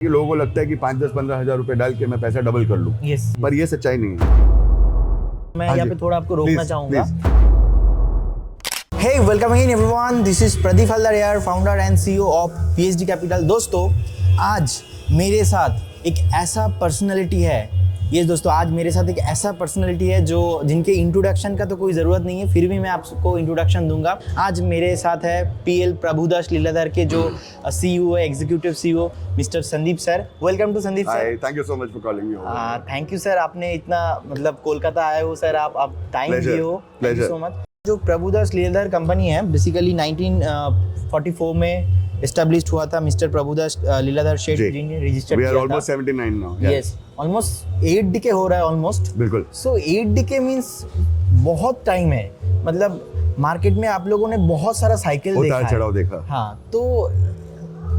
कि लोगों को लगता है कि 5-10-15 हज़ार रुपए डाल के मैं पैसा डबल कर लूं, पर ये सच्चाई नहीं है। मैं यहाँ पे थोड़ा आपको रोकना चाहूंगा। Hey, welcome again everyone. This is Pradeep Haldar here, founder and CEO of PhD Capital. दोस्तों, आज मेरे साथ एक ऐसा पर्सनालिटी है। ये दोस्तों, आज मेरे साथ एक ऐसा पर्सनालिटी है जो जिनके इंट्रोडक्शन का तो कोई ज़रूरत नहीं है, फिर भी मैं आपको इंट्रोडक्शन दूंगा। आज मेरे साथ है PL प्रभुदास लीलाधर के जो CEO है, executive CEO mister Sandeep sir. Welcome to Sandeep sir. Thank you so much for calling me. Thank you sir, आपने इतना मतलब कोलकाता आए हो सर, आप टाइम दिए हो, थैंक यू सो मच। जो प्रभुदास लीलाधर कंपनी है बेसिकली 1944 में एस्टैब्लिश्ड हुआ था। मिस्टर प्रभुदास लीलाधर शेठ जी ने रजिस्टर किया था। We are almost 79 now. Yes, almost 8 decade हो रहा है ऑलमोस्ट। बिल्कुल। So 8 decade means बहुत टाइम है। मतलब मार्केट में आप लोगों ने बहुत सारा साइकिल देखा है, चढ़ाव देखा। हाँ, तो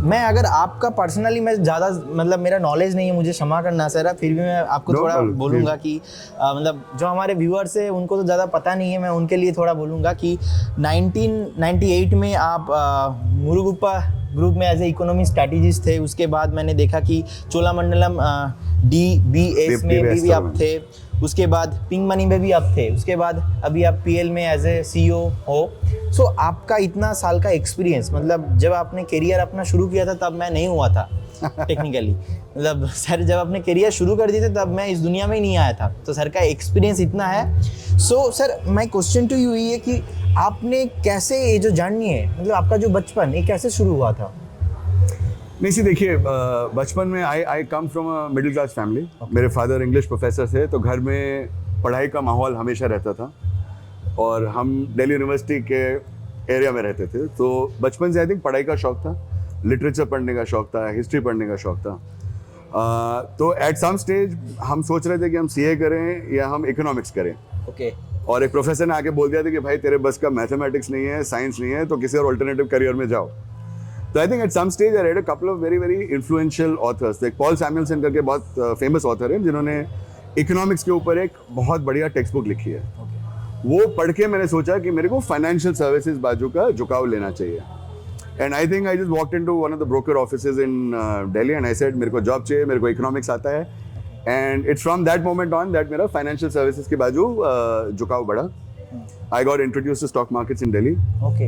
मैं अगर आपका पर्सनली मैं ज़्यादा मतलब मेरा नॉलेज नहीं है, मुझे क्षमा करना सर, फिर भी मैं आपको थोड़ा बोलूँगा कि मतलब जो हमारे व्यूअर्स है उनको तो ज़्यादा पता नहीं है, मैं उनके लिए थोड़ा बोलूँगा कि 1998 में आप मुरुगुप्पा ग्रुप में एज ए इकोनॉमी स्ट्रैटेजिस्ट थे। उसके बाद मैंने देखा कि चोलामंडलम DBS में भी आप थे, उसके बाद पिंक मनी में भी आप थे, उसके बाद अभी आप PL में एज ए CEO हो। सो आपका इतना साल का एक्सपीरियंस, मतलब जब आपने करियर अपना शुरू किया था तब मैं नहीं हुआ था टेक्निकली, मतलब सर जब आपने करियर शुरू कर दिए थे तब मैं इस दुनिया में ही नहीं आया था, तो सर का एक्सपीरियंस इतना है। So sir, my question to you ये कि आपने कैसे ये जो जर्नी है, मतलब आपका जो बचपन, ये कैसे शुरू हुआ था? नहीं सी, देखिए बचपन में I come from a middle class family. मेरे फादर इंग्लिश प्रोफेसर थे, तो घर में पढ़ाई का माहौल हमेशा रहता था और हम दिल्ली यूनिवर्सिटी के एरिया में रहते थे, तो बचपन से आई थिंक पढ़ाई का शौक था, लिटरेचर पढ़ने का शौक था, हिस्ट्री पढ़ने का शौक था। तो एट सम स्टेज हम सोच रहे थे कि हम CA करें या हम इकोनॉमिक्स करें। ओके। और एक प्रोफेसर ने आके बोल दिया था कि भाई तेरे बस का मैथमेटिक्स नहीं है, साइंस नहीं है, तो किसी और अल्टरनेटिव करियर में जाओ। तो I think at some stage I read a couple of very very influential authors. एक पॉल सैमुएल्सन करके बहुत फेमस ऑथर है जिन्होंने इकोनॉमिक्स के ऊपर एक बहुत बढ़िया टेक्स्ट बुक लिखी है। वो पढ़ के मैंने सोचा कि मेरे को फाइनेंशियल सर्विसेज बाजू का झुकाव लेना चाहिए। And I think I just walked into one of the broker offices in Delhi and I said मेरे को जॉब चाहिए, मेरे को इकोनॉमिक्स आता है। And it's from that moment on that मेरा फाइनेंशियल सर्विसेज के बाजू झुकाव बढ़ा। I got introduced to stock markets in Delhi. Okay.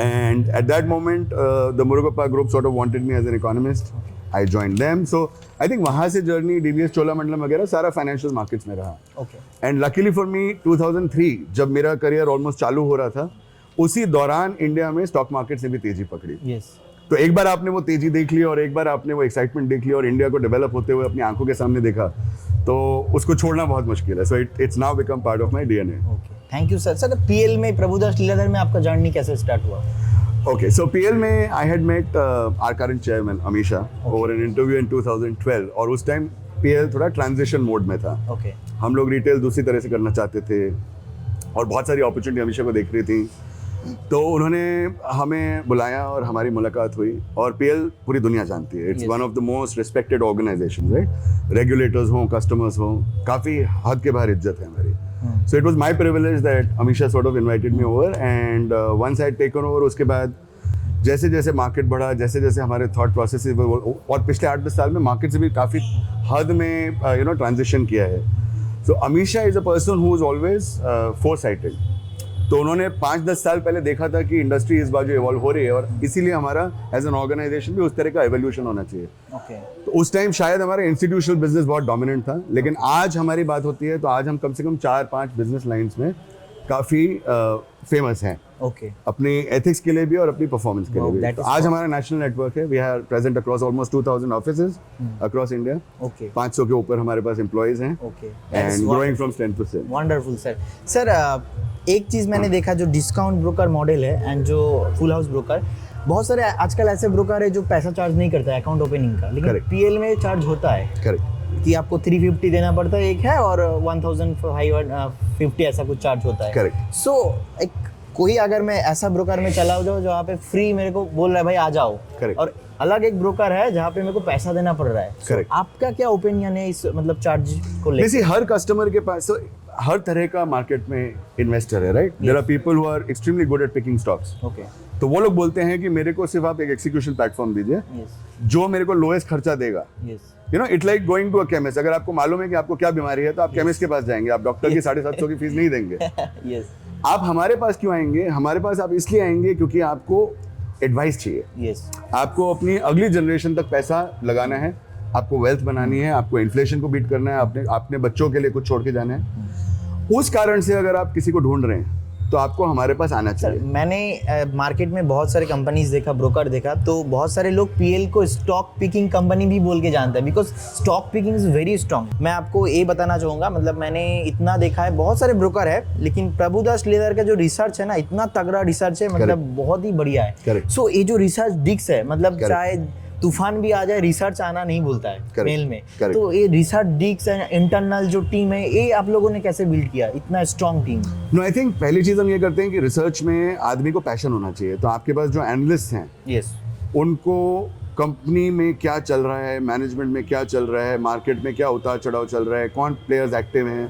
And at that moment, the Murugappa group sort of wanted me as an economist. I joined them. So I think वहाँ से journey DBS Cholamandalam वगैरह सारा financial markets में रहा. Okay. And luckily for me, 2003 जब मेरा career almost चालू हो रहा था, उसी दौरान इंडिया में stock markets ने भी तेजी पकड़ी. Yes. तो एक बार आपने वो तेजी देख ली और एक बार आपने वो एक्साइटमेंट देख ली और इंडिया को डेवलप होते हुए अपनी आंखों के सामने देखा, तो उसको छोड़ना बहुत मुश्किल है। So it's now become part of my DNA. Okay, thank you sir. Sir, PL में प्रभुदास लीलाधर में आपका जर्नी कैसे स्टार्ट हुआ? Okay, so PL में I had met our current chairman Amisha over an interview in 2012 और उस टाइम PL थोड़ा transition mode में था। ओके। हम लोग रिटेल दूसरी तरह से करना चाहते थे और बहुत सारी अपॉर्चुनिटी अमीशा को देख रही थी, तो उन्होंने हमें बुलाया और हमारी मुलाकात हुई। और PL पूरी दुनिया जानती है, it's one of the most respected organisation, right? Regulators हों, कस्टमर्स हों, काफ़ी हद के बाहर इज्जत है हमारी। So it was my privilege that Amisha sort of invited me over and once I had taken over, उसके बाद जैसे जैसे मार्केट बढ़ा, जैसे जैसे हमारे थॉट प्रोसेस और पिछले 8-10 साल में मार्केट से भी काफ़ी हद में ट्रांजिशन किया है। So Amisha is a person who is always foresighted. तो उन्होंने 5-10 साल पहले देखा था कि इंडस्ट्री इस बाजू इवॉल्व हो रही है और इसीलिए हमारा एज एन ऑर्गेनाइजेशन भी उस तरह का एवोल्यूशन होना चाहिए। ओके। तो उस टाइम शायद हमारा इंस्टीट्यूशनल बिजनेस बहुत डोमिनेंट था, लेकिन आज हमारी बात होती है तो आज हम कम से कम 4-5 बिजनेस लाइंस में काफ़ी फेमस हैं। ओके। अपनी एथिक्स के लिए भी और अपनी परफॉर्मेंस के लिए भी। that तो is आज हमारा नेशनल नेटवर्क है, we are present across almost 2000 offices across India. Okay. 500 के ऊपर हमारे पास एम्प्लॉइज हैं। Okay. And growing from strength to strength. Wonderful sir. Sir, एक चीज़ मैंने देखा, जो डिस्काउंट ब्रोकर मॉडल है एंड जो फुल हाउस ब्रोकर, बहुत सारे आजकल ऐसे ब्रोकर है जो पैसा चार्ज नहीं करता है अकाउंट ओपनिंग का, लेकिन Correct. PL में चार्ज होता है। करेक्ट। कि आपको 350 देना पड़ता है एक है और 1550 ऐसा कुछ चार्ज होता है। Correct. सो एक कोई अगर मैं ऐसा ब्रोकर में चला जाऊँ जहाँ पे फ्री मेरे को बोल रहा है भाई आ जाओ, Correct. और अलग एक ब्रोकर है जहाँ पे मेरे को पैसा देना पड़ रहा है। Correct. आपका क्या ओपिनियन है इस मतलब चार्ज को लेकर? जैसे हर कस्टमर के पास हर तरह का मार्केट में इन्वेस्टर है, right? There are people who are extremely good at picking stocks. Okay. तो वो लोग बोलते हैं कि मेरे को सिर्फ आप एक एक्सिक्यूशन प्लेटफॉर्म दीजिए यस जो मेरे को लोएस्ट खर्चा देगा। Yes you know it like going to a chemist. अगर आपको मालूम है कि आपको क्या बीमारी है तो आप केमिस्ट के पास जाएंगे, आप डॉक्टर की 750 की फीस नहीं देंगे। यस आप हमारे पास क्यों आएंगे? हमारे पास आप इसलिए आएंगे क्योंकि आपको एडवाइस चाहिए, यस आपको अपनी अगली जनरेशन तक पैसा लगाना है, आपको वेल्थ बनानी है, आपको इन्फ्लेशन को बीट करना है, अपने बच्चों के लिए कुछ छोड़ के जाना है। उस कारण से अगर आप किसी को ढूंढ रहे हैं तो आपको हमारे पास आना चाहिए। मैंने मार्केट में बहुत सारे कंपनीज देखा, ब्रोकर देखा, तो बहुत सारे लोग पीएल को स्टॉक पिकिंग कंपनी भी बोल के जानते हैं, because stock picking is very strong. मैं आपको ये बताना चाहूँगा, मतलब मैंने इतना देखा है, बहुत सारे ब्रोकर है, लेकिन प्रभुदास लेदर का जो रिसर्च है ना, इतना तगड़ा रिसर्च है, मतलब बहुत ही बढ़िया है। सो ये जो रिसर्च डिक्स है, मतलब चाहे तूफान भी आ जाए, रिसर्च आना नहीं भूलता है मेल में। तो ये रिसर्च डिक्स है, इंटरनल जो टीम है, ये आप लोगों ने कैसे बिल्ड किया इतना strong team? No I think पहली चीज हम ये करते हैं कि रिसर्च में आदमी को पैशन होना चाहिए। तो आपके पास जो एनालिस्ट हैं, यस, उनको कंपनी में क्या चल रहा है, मैनेजमेंट में क्या चल रहा है, मार्केट में क्या उतार चढ़ाव चल रहा है, कौन प्लेयर्स एक्टिव हैं,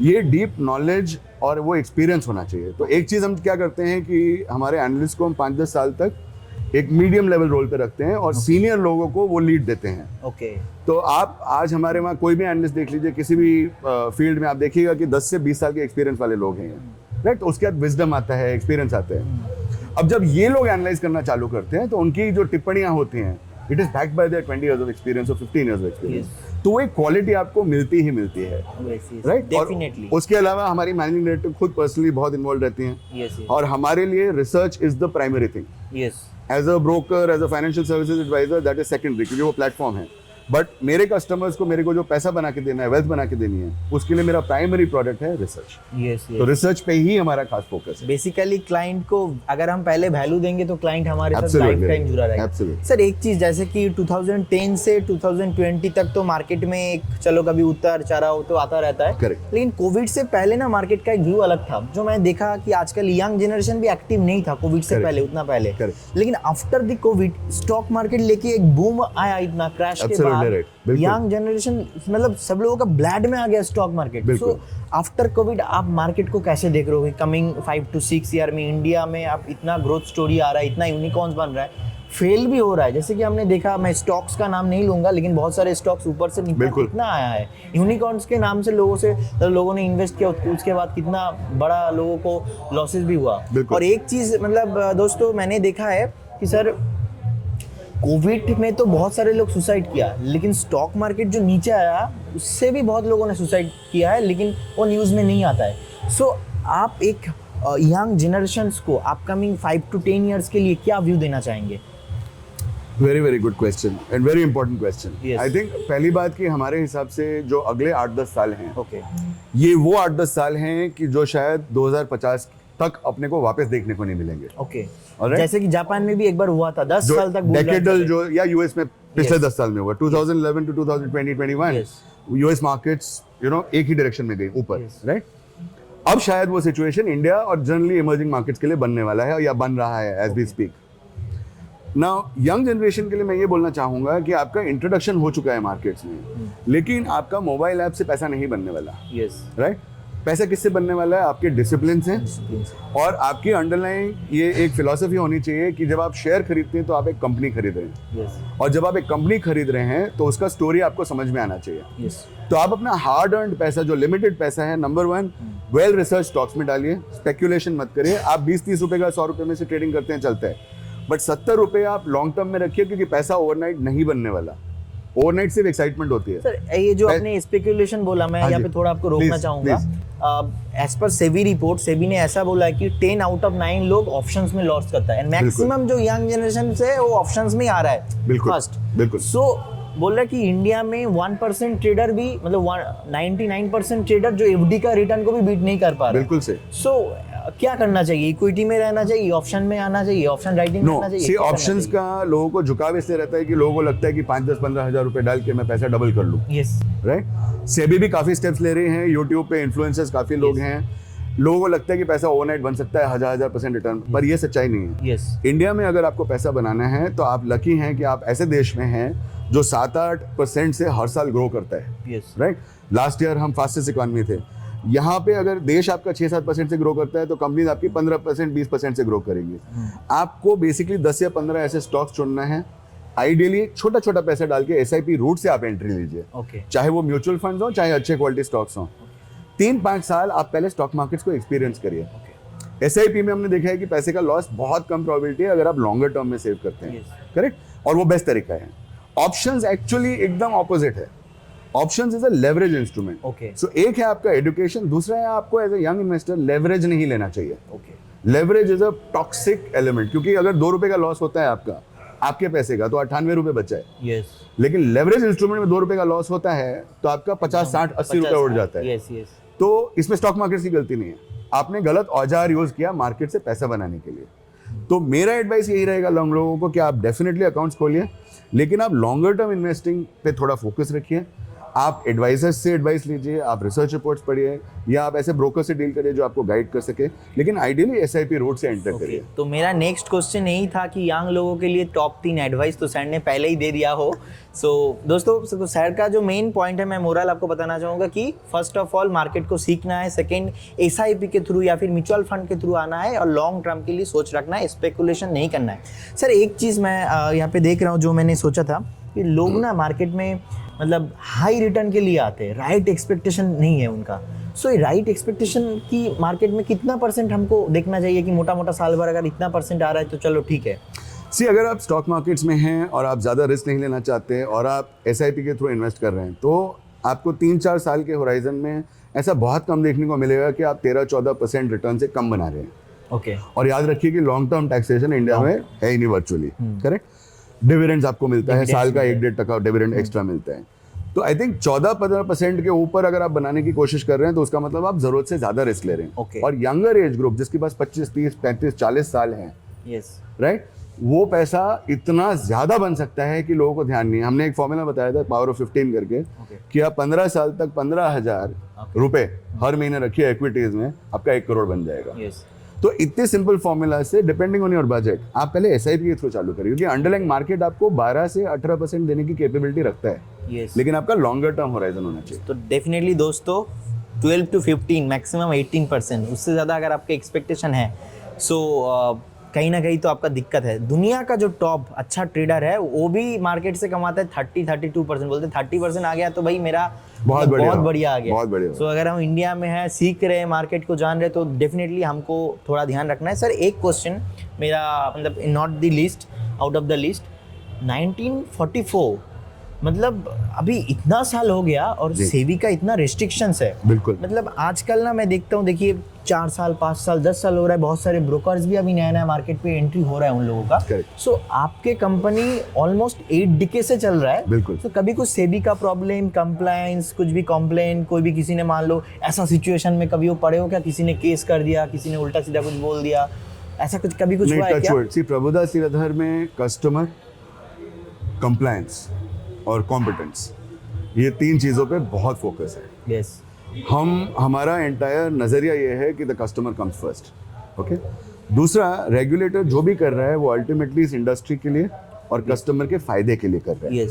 ये डीप नॉलेज और वो एक्सपीरियंस होना चाहिए। तो एक चीज़ हम क्या करते हैं कि हमारे एनालिस्ट को हम 5-10 साल तक एक मीडियम लेवल रोल पे रखते हैं और सीनियर लोगों को वो लीड देते हैं। ओके। तो आप आज हमारे वहाँ कोई भी एनालिस्ट देख लीजिए, किसी भी फील्ड में आप देखिएगा कि 10 से 20 साल के एक्सपीरियंस वाले लोग हैं, राइट। उसके बाद विजडम आता है, एक्सपीरियंस आता है। अब जब ये लोग एनालाइज करना चालू करते हैं तो उनकी जो टिप्पणियां होती हैं, it is backed by there 20 years of experience और 15 इयर्स ऑफ एक्सपीरियंस। तो वो एक क्वालिटी आपको मिलती ही मिलती है, राइट। डेफिनेटली। उसके अलावा हमारी मैनेजिंग डायरेक्टर खुद पर्सनली बहुत इन्वॉल्व रहती हैं, और हमारे लिए research is the primary thing. Yes, as a broker, as a financial services adviser, that is secondary, क्योंकि वो प्लेटफॉर्म है। बट मेरे कस्टमर्स को मेरे को जो पैसा बना के देना है, वेल्थ बना के देनी है, उसके लिए मेरा प्राइमरी प्रोडक्ट है रिसर्च। यस, तो रिसर्च पे ही हमारा खास फोकस है। बेसिकली क्लाइंट को अगर हम पहले वैल्यू देंगे तो क्लाइंट हमारे साथ लाइफ टाइम जुड़ा रहेगा। Absolutely. सर एक चीज, जैसे कि 2010 से 2020 तक तो मार्केट में एक चलो कभी उतार चढ़ाव तो आता रहता है। Correct. लेकिन कोविड से पहले ना मार्केट का एक व्यू अलग था, जो मैं देखा कि आजकल यंग जनरेशन भी एक्टिव नहीं था कोविड से पहले, उतना पहले। लेकिन after the Covid stock market लेके एक बूम आया, इतना क्रैश के बाद यंग जनरेशन, मतलब सब लोगों का ब्लड में आ गया stock market. So after Covid आप मार्केट को कैसे देख रहे हो? कमिंग 5 to 6 ईयर में इंडिया में आप इतना ग्रोथ स्टोरी आ रहा है, इतना यूनिकॉर्न्स बन रहा है, फेल भी हो रहा है। जैसे कि हमने देखा, मैं स्टॉक्स का नाम नहीं लूंगा, लेकिन बहुत सारे स्टॉक्स ऊपर से नीचे कितना आया है यूनिकॉर्न्स के नाम से, लोगों ने इन्वेस्ट किया, उसके बाद कितना बड़ा लोगों को लॉसेस भी हुआ। और एक चीज, मतलब दोस्तों, मैंने देखा है कि सर कोविड में तो बहुत सारे लोग सुसाइड किया, लेकिन स्टॉक मार्केट जो नीचे आया उससे भी बहुत लोगों ने सुसाइड किया है, लेकिन वो न्यूज़ में नहीं आता है। सो आप एक यंग जनरेशन्स को अपकमिंग 5 to 10 ईयर्स के लिए क्या व्यू देना चाहेंगे? Very very good question and very important question. I think पहली बात कि हमारे हिसाब से जो अगले 8-10 साल हैं, ये वो 8-10 साल हैं कि जो शायद 2050 तक अपने को वापस देखने को नहीं मिलेंगे। ओके। जैसे कि जापान में भी एक बार हुआ था, 10 साल तक डेकेडल जो, या यूएस में पिछले 10 साल में हुआ, 2011 to 2020-21 यूएस मार्केट्स एक ही डायरेक्शन में गई ऊपर, राइट। अब शायद वो सिचुएशन इंडिया और जनरली इमर्जिंग मार्केट्स के लिए बनने वाला है या बन रहा है as we speak. Now young generation के लिए मैं ये बोलना चाहूंगा कि आपका इंट्रोडक्शन हो चुका है मार्केट्स में, लेकिन आपका मोबाइल ऐप से पैसा नहीं बनने वाला, राइट। पैसा किससे बनने वाला है? आपके डिसिप्लिन से, और आपकी अंडरलाइन ये एक फिलॉसफी होनी चाहिए कि जब आप शेयर खरीदते हैं तो आप एक कंपनी खरीद रहे हैं, और जब आप एक कंपनी खरीद रहे हैं तो उसका स्टोरी आपको समझ में आना चाहिए। तो आप अपना हार्ड अर्न्ड पैसा, जो लिमिटेड पैसा है, नंबर 1 वेल रिसर्च स्टॉक्स में डालिए, स्पेक्यूलेशन मत करिए। आप 20-30 रुपए का 100 रुपए में से ट्रेडिंग करते हैं, चलता है, बट 70 रुपए आप लॉन्ग टर्म में रखिए, क्योंकि पैसा ओवरनाइट नहीं बनने वाला। ओवरनाइट सिर्फ एक्साइटमेंट होती है। सर ये जो आपने स्पेकुलेशन बोला, मैं यहाँ पे थोड़ा आपको रोकना चाहूंगा। As per SEBI report, SEBI ने ऐसा बोला है कि 10 out of 9 लोग ऑप्शंस में लॉस करता है, एंड मैक्सिमम जो यंग जनरेशन से वो ऑप्शंस में आ रहा है फर्स्ट। बिल्कुल। सो बोल रहा है कि इंडिया में 1% ट्रेडर भी, मतलब 99% ट्रेडर जो एफडी का रिटर्न को भी बीट नहीं कर पा रहा। बिल्कुल से। सो क्या करना चाहिए? इक्विटी में रहना चाहिए, ऑप्शन में आना चाहिए, ऑप्शन राइटिंग करना चाहिए? ऑप्शंस का लोगों को झुकाव इसलिए रहता है कि लोगों को लगता है कि 5-10-15 हज़ार रुपए डाल के मैं पैसा डबल कर लूं, राइट। सेबी भी काफी स्टेप्स ले रहे हैं, यूट्यूब पे इन्फ्लुएंसर्स काफी लोग हैं। लोगों को लगता है कि पैसा ओवरनाइट बन सकता है 1000% रिटर्न, पर ये सच्चाई नहीं है। इंडिया में अगर आपको पैसा बनाना है तो आप लकी हैं कि आप ऐसे देश में हैं जो 7-8% से हर साल ग्रो करता है, राइट। लास्ट ईयर हम फास्टेस्ट इकोनॉमी थे, यहाँ पे अगर देश आपका 6-7% से ग्रो करता है तो कंपनीज आपकी 15% 20% से ग्रो करेंगी। आपको बेसिकली 10 या 15 ऐसे स्टॉक्स चुनना है, आइडियली छोटा छोटा पैसा डाल के SIP रूट से आप एंट्री लीजिए, चाहे वो म्यूचुअल फंड्स हो चाहे अच्छे क्वालिटी स्टॉक्स हो। 3-5 साल आप पहले स्टॉक मार्केट्स को एक्सपीरियंस करिए। SIP में हमने देखा है कि पैसे का लॉस बहुत कम प्रोबेबिलिटी है अगर आप लॉन्गर टर्म में सेव करते हैं, करेक्ट, और वो बेस्ट तरीका है। ऑप्शंस एक्चुअली एकदम ऑपोजिट है। Options is a leverage instrument. So एक है आपका एजुकेशन, दूसरा है आपको as a young investor leverage नहीं लेना चाहिए। Leverage is a toxic element, क्योंकि अगर 2 रुपए का लॉस होता है आपके पैसे का, तो 98 रुपए बचा है। लेकिन लेवरेज इंस्ट्रूमेंट में 2 रुपए का लॉस होता है तो आपका 50, 60, 80 रुपए उड़ जाता है। तो इसमें स्टॉक मार्केट की गलती नहीं है, आपने गलत औजार यूज किया मार्केट से पैसा बनाने के लिए। तो मेरा एडवाइस यही रहेगा लोगों को कि आप डेफिनेटली अकाउंट्स खोलिए, लेकिन आप लॉन्गर टर्म इन्वेस्टिंग पे थोड़ा फोकस रखिए। आप एडवाइजर्स से एडवाइस लीजिए, आप रिसर्च रिपोर्ट्स पढ़िए, या आप ऐसे ब्रोकर से डील करिए जो आपको गाइड कर सके, लेकिन आइडियली SIP रूट से एंटर करिए। तो मेरा नेक्स्ट क्वेश्चन यही था कि यंग लोगों के लिए टॉप 3 एडवाइस तो सर ने पहले ही दे दिया हो। सो दोस्तों, सर का जो मेन पॉइंट है, मैं मोरल आपको बताना चाहूँगा कि फर्स्ट ऑफ ऑल मार्केट को सीखना है, सेकेंड SIP के थ्रू या फिर म्यूचुअल फंड के थ्रू आना है, और लॉन्ग टर्म के लिए सोच रखना है, स्पेकुलेशन नहीं करना है। सर एक चीज़ मैं यहाँ पे देख रहा हूँ जो मैंने सोचा था कि लोग ना मार्केट में मतलब हाई रिटर्न के लिए आते हैं, राइट एक्सपेक्टेशन नहीं है उनका। सो राइट एक्सपेक्टेशन की मार्केट में कितना % हमको देखना चाहिए कि मोटा मोटा साल भर अगर इतना % आ रहा है तो चलो ठीक है। अगर आप स्टॉक मार्केट्स में हैं और आप ज़्यादा रिस्क नहीं लेना चाहते और आप SIP के थ्रू इन्वेस्ट कर रहे हैं, तो आपको 3-4 साल के होराइजन में ऐसा बहुत कम देखने को मिलेगा कि आप 13-14% रिटर्न से कम बना रहे हैं। और याद रखिए कि लॉन्ग टर्म टैक्सेशन इंडिया में है ही नहीं वर्चुअली, करेक्ट। डिविडेंड्स आपको मिलता है, साल का 1-1.5% डिविडेंड एक्स्ट्रा मिलता है। तो आई थिंक 14-15% के ऊपर अगर आप बनाने की कोशिश कर रहे हैं तो उसका मतलब आप जरूरत से ज्यादा रिस्क ले रहे हैं। और यंगर एज ग्रुप जिसके पास 25, 30, 35, 40 साल हैं, राइट, वो पैसा इतना ज्यादा बन सकता है कि लोगों को ध्यान नहीं है। हमने एक फॉर्मूला बताया था पावर ऑफ 15 करके, कि आप 15 साल तक 15,000 रुपए हर महीने रखिए इक्विटीज में, आपका 1 करोड़ बन जाएगा। तो इतने सिंपल फॉर्मूला से डिपेंडिंग ऑन योर बजट आप पहले SIP के थ्रू चालू करिए, क्योंकि अंडरलाइंग मार्केट आपको 12 से 18% देने की कैपेबिलिटी रखता है। लेकिन आपका लॉन्गर टर्म होराइजन होना चाहिए। तो डेफिनेटली दोस्तों 12 to 15 मैक्सिमम 18%, उससे ज़्यादा अगर आपके एक्सपेक्टेशन है, सो कहीं ना कहीं तो आपका दिक्कत है। दुनिया का जो टॉप अच्छा ट्रेडर है वो भी मार्केट से कमाता है 30-32%, बोलते 30% आ गया तो भाई मेरा बहुत बढ़िया आ गया। सो अगर हम इंडिया में हैं, सीख रहे हैं, मार्केट को जान रहे हैं, तो डेफिनेटली हमको थोड़ा ध्यान रखना है। सर एक क्वेश्चन मेरा, मतलब not the list, out of the list, 1944 मतलब अभी इतना साल हो गया और सेबी का इतना रेस्ट्रिक्शंस है। बिल्कुल, मतलब आजकल ना मैं देखता हूँ, देखिए 4 साल 5 साल 10 साल हो रहा है, बहुत सारे ब्रोकर्स भी अभी नया मार्केट पे एंट्री हो रहा है उन लोगों का। सो आपके कंपनी ऑलमोस्ट 8 डिकेड से चल रहा है। बिल्कुल। तो कभी कुछ सेबी का प्रॉब्लम, कंप्लायंस, कुछ भी कंप्लेंट, कोई भी किसी ने मान लो ऐसा सिचुएशन में कभी वो पड़े हो क्या, किसी ने केस कर दिया, किसी ने उल्टा सीधा कुछ बोल दिया, ऐसा कुछ कभी कुछ हुआ है क्या? सी प्रभुदास लीलाधर में कस्टमर, कंप्लायंस और कॉम्पिटेंस, ये 3 चीज़ों पे बहुत फोकस है। हमारा एंटायर नज़रिया ये है कि the customer comes first, okay. दूसरा, रेगुलेटर जो भी कर रहा है वो अल्टीमेटली इस इंडस्ट्री के लिए और कस्टमर के फायदे के लिए कर रहा है।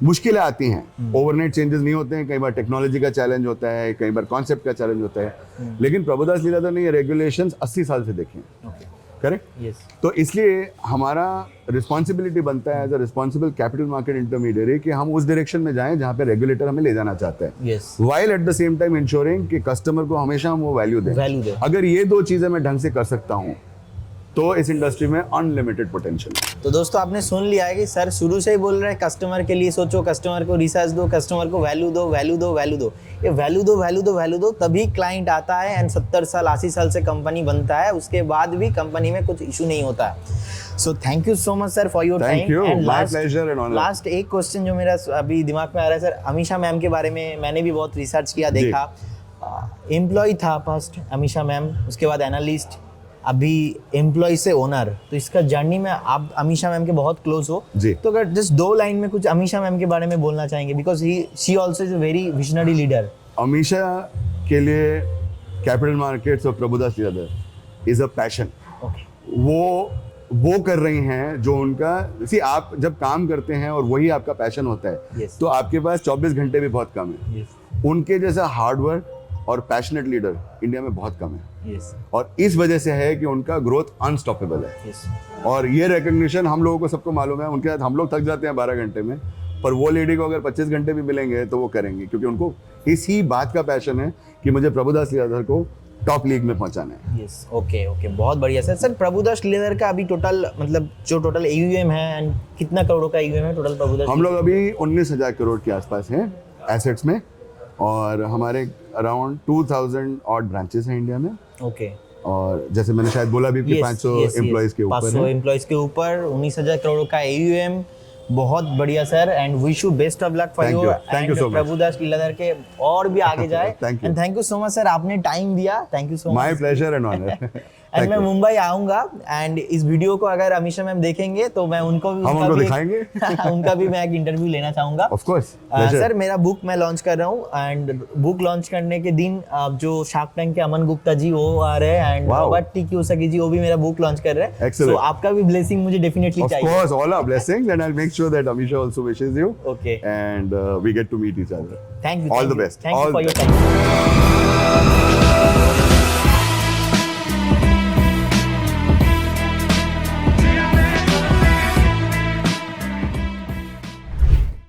मुश्किलें आती हैं, ओवरनाइट चेंजेस नहीं होते हैं, कई बार टेक्नोलॉजी का चैलेंज होता है, कई बार कॉन्सेप्ट का चैलेंज होता है, लेकिन प्रभुदास लीलाधर ने ये रेगुलेशंस 80 साल से देखे हैं, करेक्ट। तो इसलिए हमारा रिस्पॉन्सिबिलिटी बनता है as a responsible capital market intermediate कि हम उस डायरेक्शन में जाएं जहां पे रेगुलेटर हमें ले जाना चाहता है, while at the same time ensuring कि कस्टमर को हमेशा हम वो वैल्यू दें। अगर ये 2 चीजें मैं ढंग से कर सकता हूँ तो इस इंडस्ट्री में अनलिमिटेड पोटेंशियल। तो दोस्तों आपने सुन लिया है कि सर शुरू से ही बोल रहे हैं कस्टमर के लिए सोचो, कस्टमर को रिसर्च दो, कस्टमर को वैल्यू दो, वैल्यू दो, वैल्यू दो। ये वैल्यू दो, वैल्यू दो, वैल्यू दो, तभी क्लाइंट आता है एंड 70 साल 80 साल से कंपनी बनता है, उसके बाद भी कंपनी में कुछ इशू नहीं होता है। So thank you so much sir for your time. Last एक क्वेश्चन जो मेरा अभी दिमाग में आ रहा है सर, अमीषा मैम के बारे में मैंने भी बहुत रिसर्च किया, देखा, एम्प्लॉय था फर्स्ट अमीषा मैम, उसके बाद एनालिस्ट, अभी एम्प्लॉय से ओनर। तो इसका जर्नी में आप अमीषा मैम के बहुत क्लोज हो जी, तो अगर जस्ट 2 लाइन में कुछ अमीषा मैम के बारे में बोलना चाहेंगे, because she also is a very visionary leader. Amisha के लिए कैपिटल मार्केट्स और Prabhudas Lilladher is a passion. वो कर रही हैं जो उनका, आप जब काम करते हैं और वही आपका पैशन होता है, तो आपके पास 24 घंटे भी बहुत कम है। उनके जैसा हार्ड वर्क, और पैशनेट लीडर इंडिया में बहुत कम है, यस और इस वजह से है कि उनका ग्रोथ अनस्टॉपेबल है। यस और ये रिकग्निशन हम लोगों को सबको मालूम है। उनके साथ हम लोग थक जाते हैं 12 घंटे में, पर वो लेडी को अगर 25 घंटे भी मिलेंगे तो वो करेंगे, क्योंकि उनको इसी बात का पैशन है कि मुझे प्रभुदास लीलाधर को टॉप लीग में पहुंचाना है। यस ओके ओके, बहुत बढ़िया सर। सर प्रभुदास लीलाधर का अभी टोटल मतलब जो टोटल AUM है एंड कितना करोड़ों का AUM है टोटल प्रभुदास? हम लोग अभी 19,000 करोड़ के आसपास हैं एसेट्स में, और हमारे अराउंड 2000 ऑड ब्रांचेस हैं इंडिया में। ओके, और जैसे मैंने शायद बोला भी कि 500 एम्प्लॉइज के ऊपर 500 एम्प्लॉइज के ऊपर 19,000 करोड़ का AUM। बहुत बढ़िया sir, and wish you best of luck for Thank you. you. Thank you so much. Prabhudas Lilladher के और भी आगे जाए। Thank you. And thank you so much sir, आपने टाइम दिया, thank you so much. My pleasure and honour. And मैं मुंबई आऊंगा, and इस वीडियो को अगर अमीषा मैम देखेंगे तो मैं उनको भी हम उनको दिखाएंगे। उनका भी मैं एक इंटरव्यू लेना चाहूंगा। ऑफ कोर्स सर मेरा बुक मैं लॉन्च कर रहा हूँ, एंड बुक लॉन्च करने के दिन जो शार्क टैंक के अमन गुप्ता जी वो आ रहे हैं, and Wow. Robert T Kiyosaki ji वो भी मेरा बुक लॉन्च कर रहे हैं। Excellent. So, आपका भी ब्लेसिंग मुझे डेफिनेटली Of चाहिए। course, all our blessings, and I'll make sure that Amisha also wishes you. Okay. And we get to meet each other. Thank you. All thank the you. best. Thank All you for the your time.